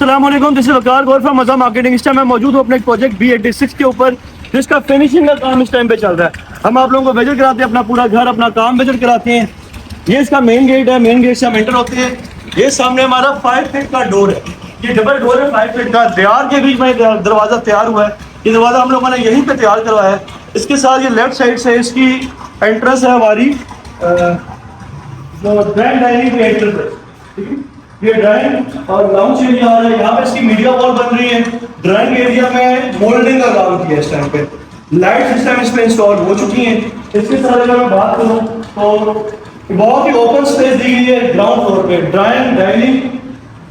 अस्सलाम वालेकुम, this is Waqar Gaur from मज़ा मार्केटिंग। इस टाइम मैं मौजूद हूँ अपने प्रोजेक्ट B86 के ऊपर, जिसका फिनिशिंग का काम इस टाइम पे चल रहा है। हम आप लोगों को विजिट कराते हैं, अपना पूरा घर, अपना काम विजिट कराते हैं। ये इसका मेन गेट है, मेन गेट से हम एंटर होते हैं। ये सामने हमारा 5 फीट का डोर है, ये डबल डोर है 5 फीट का। दीवार के बीच में दरवाज़ा तैयार हुआ है, ये दरवाज़ा हम लोगों ने यहीं पर तैयार करवाया है। इसके साथ ये लेफ्ट साइड से इसकी एंट्रेंस है हमारी, जो ग्रैंड डाइनिंग की एंट्रेंस है, ठीक है। ये ड्राइंग और लाउंज एरिया आ रहा है, यहाँ पे इसकी मीडिया वॉल बन रही है। ड्राइंग एरिया में मोल्डिंग का काम किया है इस टाइम पे। लाइट सिस्टम इसमें इंस्टॉल हो चुकी है। इसके साथ अगर मैं बात करूँ तो बहुत ही ओपन स्पेस दी गई है ग्राउंड फ्लोर पे। Drawing, dining,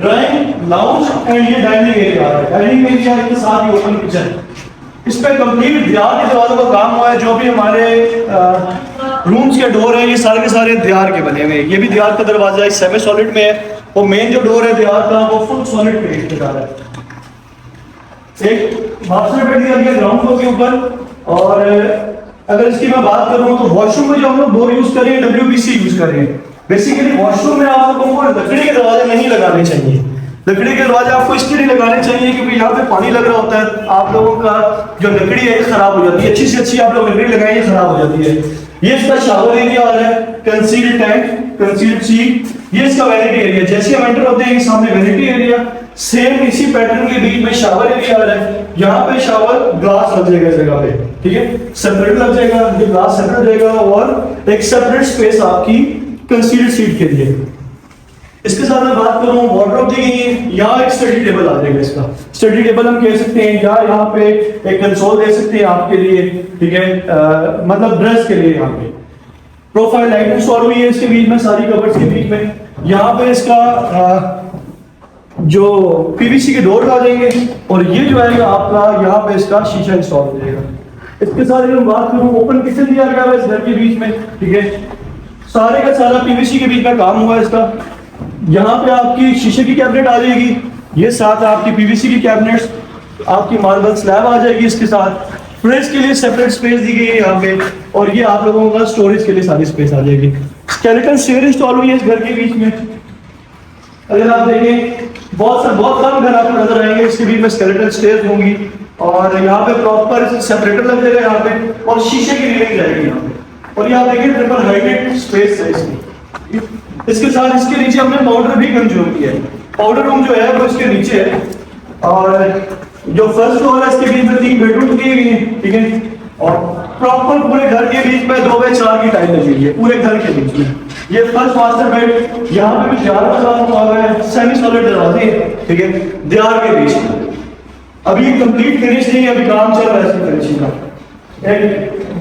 drawing, lounge and ये डाइनिंग एरिया आ रहा है। डाइनिंग एरिया के साथ ही ओपन किचन। इस पे कंप्लीट दीवार के दरवाजों का काम हुआ है। जो भी हमारे रूम्स के डोर है, ये सारे के सारे दीवार के बने हुए हैं। ये भी दीवार का दरवाजा है, सेमी सॉलिड में है। वो मेन जो डोर है दीवार का, वो फुल सॉलिड पेंट के है। एक मास्टर बेडरूम है ग्राउंड फ्लोर के ऊपर। और अगर इसकी मैं बात करूं तो वॉशरूम में जो हम लोग डोर यूज कर रहे हैं, WBC यूज कर रहे हैं। बेसिकली वॉशरूम में आप लोगों को लकड़ी के दरवाजे नहीं लगाने चाहिए। लकड़ी के दरवाजे आपको इसके लिए लगाने चाहिए क्योंकि यहाँ पे पानी लग रहा होता है। आप लोगों का जो लकड़ी है ये खराब हो जाती है। अच्छी से अच्छी आप लोग लकड़ी लगाएं, ये खराब हो जाती है। ये इसका शावर एरिया आ रहा है, कंसील्ड टैंक, कंसील्ड सीट। ये इसका वैनिटी एरिया। जैसे हम एंटर होते हैं ये सामने वैनिटी एरिया, सेम इसी पैटर्न के बीच में शावर एरिया आ रहा है। यहाँ पे शावर ग्लास लग जाएगा इस जगह पे, ठीक है, सेपरेट लग जाएगा, ये ग्लास सेपरेट जाएगा। और एक सेपरेट स्पेस आपकी कंसील्ड सीट के लिए। इसके साथ मैं बात करूं वार्डरोब दी गई है। यहाँ एक स्टडी टेबल आ जाएगा इसका। स्टडी टेबल हम कह सकते हैं, या यहाँ पे एक कंसोल दे सकते हैं आपके लिए, ठीक है, मतलब ड्रेस के लिए। यहाँ पे प्रोफाइल लाइट इंस्टॉल हुई है इसके बीच में, सारी कवर्स के बीच में। यहाँ पे इसका जो PVC के डोर आ जाएंगे। और ये जो है आपका यहाँ पे इसका शीशा इंस्टॉल हो जाएगा। इसके साथ अगर बात करूं, ओपन किचन दिया गया है इस घर के बीच में, ठीक है। सारे का सारा PVC के बीच में काम हुआ है इसका। यहाँ पे आपकी शीशे की कैबिनेट आ जाएगी, ये साथ आपकी PVC की कैबिनेट्स, आपकी मार्बल स्लैब आ जाएगी। इसके साथ फ्रिज के लिए सेपरेट स्पेस दी गई है यहाँ पे। और ये आप लोगों का स्टोरेज के लिए सारी स्पेस आ जाएगी। स्केलेटन स्टेयर इंस्टॉल हुई है इस घर के बीच में। अगर आप देखें बहुत कम घर आपको नजर आएंगे इसके बीच में स्केलेटन स्टेयर होंगी। और यहाँ पे प्रॉपर सेपरेटर लग जाएगा यहाँ पे, और शीशे की रेलिंग जाएगी यहाँ पे। और ये आप देखें ट्रिपल हाइटेड स्पेस है इसकी। इसके साथ इसके नीचे हमने पाउडर भी कंज्यूम किया है। पाउडर रूम जो है वो इसके नीचे है। और जो फर्स्ट फ्लोर है इसके बीच में 3 बेडरूम दिए गए हैं, ठीक है। और प्रॉपर पूरे घर के बीच में 2x4 की टाइल लगी हुई है पूरे घर के बीच में। ये फर्स्ट मास्टर बेड, यहाँ पे भी दीवार का काम हुआ है, सेमी सॉलिड दरवाजे, ठीक है, दीवार के बीच में। अभी कंप्लीट फिनिश नहीं है, अभी काम चल रहा है इसकी फिनिशिंग का। एक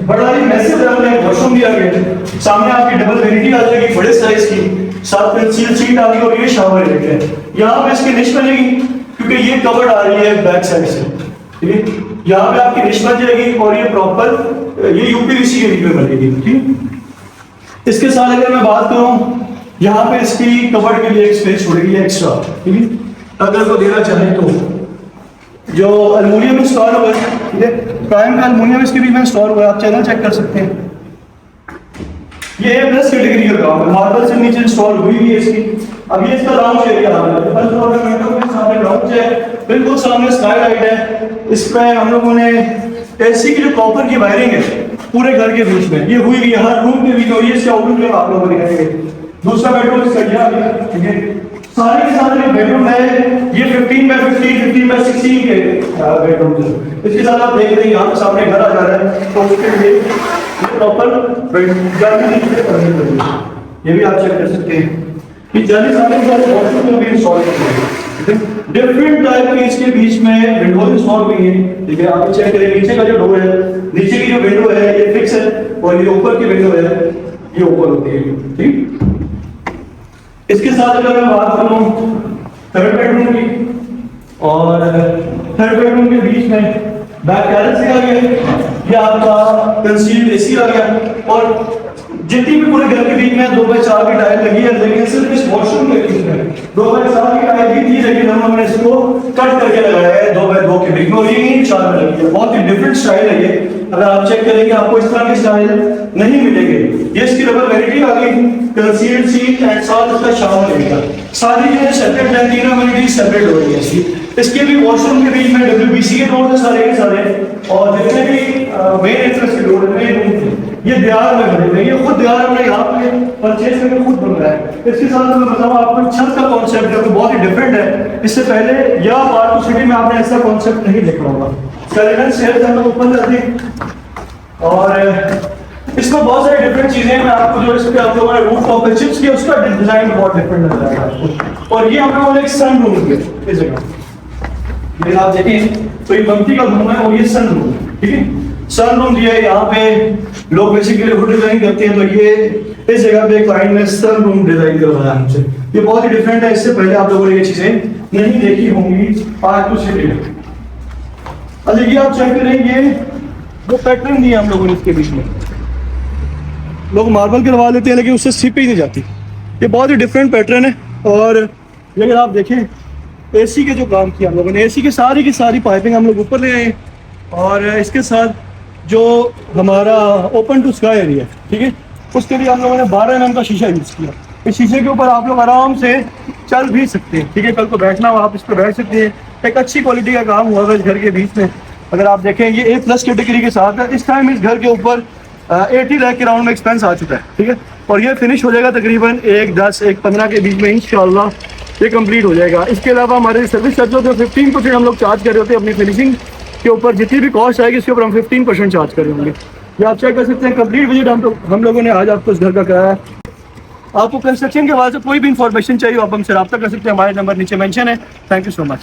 बड़ा ही मैसिव वॉशरूम दिया गया है। सामने आपकी डबल वैनिटी आ जाएगी बड़े साइज की, साथ में सीट आ गई। और ये शावर एरिया है। यहाँ पे इसकी निश बनेगी क्योंकि ये कवर्ड आ रही है बैक साइड से, ठीक है। यहाँ पे आपकी निश बन जाएगी और ये प्रॉपर ये UPVC के बीच में बनेगी, ठीक। इसके साथ अगर मैं बात करूं, यहाँ पे इसकी कवर्ड के लिए एक स्पेस छोड़ेगी एक्स्ट्रा, ठीक है। अगर को देना चाहे तो जो एल्युमिनियम इंस्टॉल हुआ है, ठीक है, प्राइम का एल्युमिनियम इसके बीच में इंस्टॉल हुआ है। आप चैनल चेक कर सकते हैं। ये प्लस कैटेगरी का काम है, मार्बल से नीचे इंस्टॉल हुई है इसकी। अब ये इसका लाउंज एरिया आ रहा है। फर्स्ट फ्लोर का विंडो के सामने लाउंज है, बिल्कुल सामने स्काई लाइट है। इस पे हम लोगों ने AC की जो कॉपर की वायरिंग है पूरे घर के बीच में ये हुई है, हर रूम के बीच में। ये इसका आउटलुक जो आप लोगों को दिखाएंगे। दूसरा बेडरूम इसका ये आ गया, ठीक है। सारे के सारे जो बेडरूम है ये 15 बाय 15, 15 बाय 16 के बेडरूम है। इसके साथ आप देख रहे हैं यहाँ सामने घर आ जा रहा है, तो उसके लिए ये प्रॉपर ये भी आप चेक कर सकते हैं कि जाली सारे वॉशरूम में भी इंस्टॉल किए हैं। डिफरेंट टाइप के इसके बीच में विंडो इंस्टॉल हुई है, ठीक है। आप चेक करें नीचे का जो डोर है, नीचे की जो विंडो है ये फिक्स है, और ये ऊपर की विंडो है ये ऊपर होती है, ठीक। इसके साथ अगर मैं बात करूं थर्ड बेडरूम की, और थर्ड बेडरूम के बीच में बैक टेरेस आ गया, ये आपका कंसील्ड AC आ गया। और जितनी भी पूरे घर के बीच में 2x4 की टाइल लगी है, लेकिन सिर्फ इस वॉशरूम के बीच में 2x4 की टाइल भी थी, लेकिन हमने इसको कट करके लगाया है 2x2 के बीच में, और ये 4 में लगी है। बहुत ही डिफरेंट स्टाइल है ये। अगर आप चेक करेंगे आपको इस तरह की स्टाइल नहीं मिलेगी। ये इसकी डबल वैनिटी आ गई, कंसील्ड सीट एंड साथ इसका शावर लगेगा। सारी जो है सेपरेट है, तीनों वैनिटी सेपरेट हो रही है इसकी। इसके भी वॉशरूम के बीच में WBC के डोर है सारे के सारे, और जितने भी मेन एंट्रेंस के डोर है ये दीवार में बने हुए। ये खुद दीवार हमने यहाँ पे परचेज करके खुद बन रहा है। इसके साथ मैं बताऊँ आपको, छत का कॉन्सेप्ट है वो बहुत ही डिफरेंट है। इससे पहले या पार्ट टू सिटी में आपने ऐसा कॉन्सेप्ट नहीं देखा होगा। सेलेवन स्टेयर्स हम लोग ऊपर जाते हैं, और इसमें बहुत सारी डिफरेंट चीजें हैं। मैं आपको जो इस पे आप लोगों ने रूफ टॉप पे चिप्स किया, उसका डिजाइन बहुत डिफरेंट नजर आएगा आपको। और ये हम लोगों ने एक सन रूम किया इस जगह, ये आप देखें तो ये बम्ती का रूम है और ये सन रूम, ठीक है। सन रूम दिया है यहाँ पे। लोग बेसिकली हुड डिजाइन करते हैं, तो ये इस जगह पे क्लाइंट ने सन रूम डिजाइन करवाया हमसे। ये बहुत ही डिफरेंट है, इससे पहले आप लोगों ने ये चीजें नहीं देखी होंगी पार्ट टू सिटी में। अच्छा ये आप चेक करें, ये वो पैटर्न दिया हम लोगों ने इसके बीच में। लोग मार्बल करवा लेते हैं लेकिन उससे सिप ही नहीं जाती। ये बहुत ही डिफरेंट पैटर्न है। और ये अगर आप देखें एसी के जो काम किया हम लोगों ने, एसी की सारी पाइपिंग हम लोग ऊपर ले आए, और इसके साथ जो हमारा ओपन टू स्काई एरिया है, ठीक है, उसके लिए हम लोगों ने 12 mm का शीशा यूज़ किया। इस शीशे के ऊपर आप लोग आराम से चल भी सकते हैं, ठीक है। कल को बैठना हो आप इस पर बैठ सकते हैं। एक अच्छी क्वालिटी का काम हुआ है इस घर के बीच में। अगर आप देखें ये A+ कैटेगरी के साथ है। इस टाइम इस घर के ऊपर 80 लाख के राउंड में एक्सपेंस आ चुका है, ठीक है। और ये फिनिश हो जाएगा तकरीबन 1-10-1-15 के बीच में इंशाल्लाह ये कंप्लीट हो जाएगा। इसके अलावा हमारे सर्विस चार्ज होते हैं 15% हम लोग चार्ज कर रहे होते हैं अपनी फिनिशिंग के ऊपर। जितनी भी कॉस्ट आएगी इसके ऊपर हम 15% चार्ज कर रहे होंगे। ये आप चेक कर सकते हैं। कंप्लीट विजिट हम लोगों ने आज आपको इस घर का कराया है। आपको कंस्ट्रक्शन के हवाले से कोई भी इंफॉर्मेशन चाहिए आप हमसे रब्ता कर सकते हैं, हमारे नंबर नीचे मेंशन है। Thank you so much.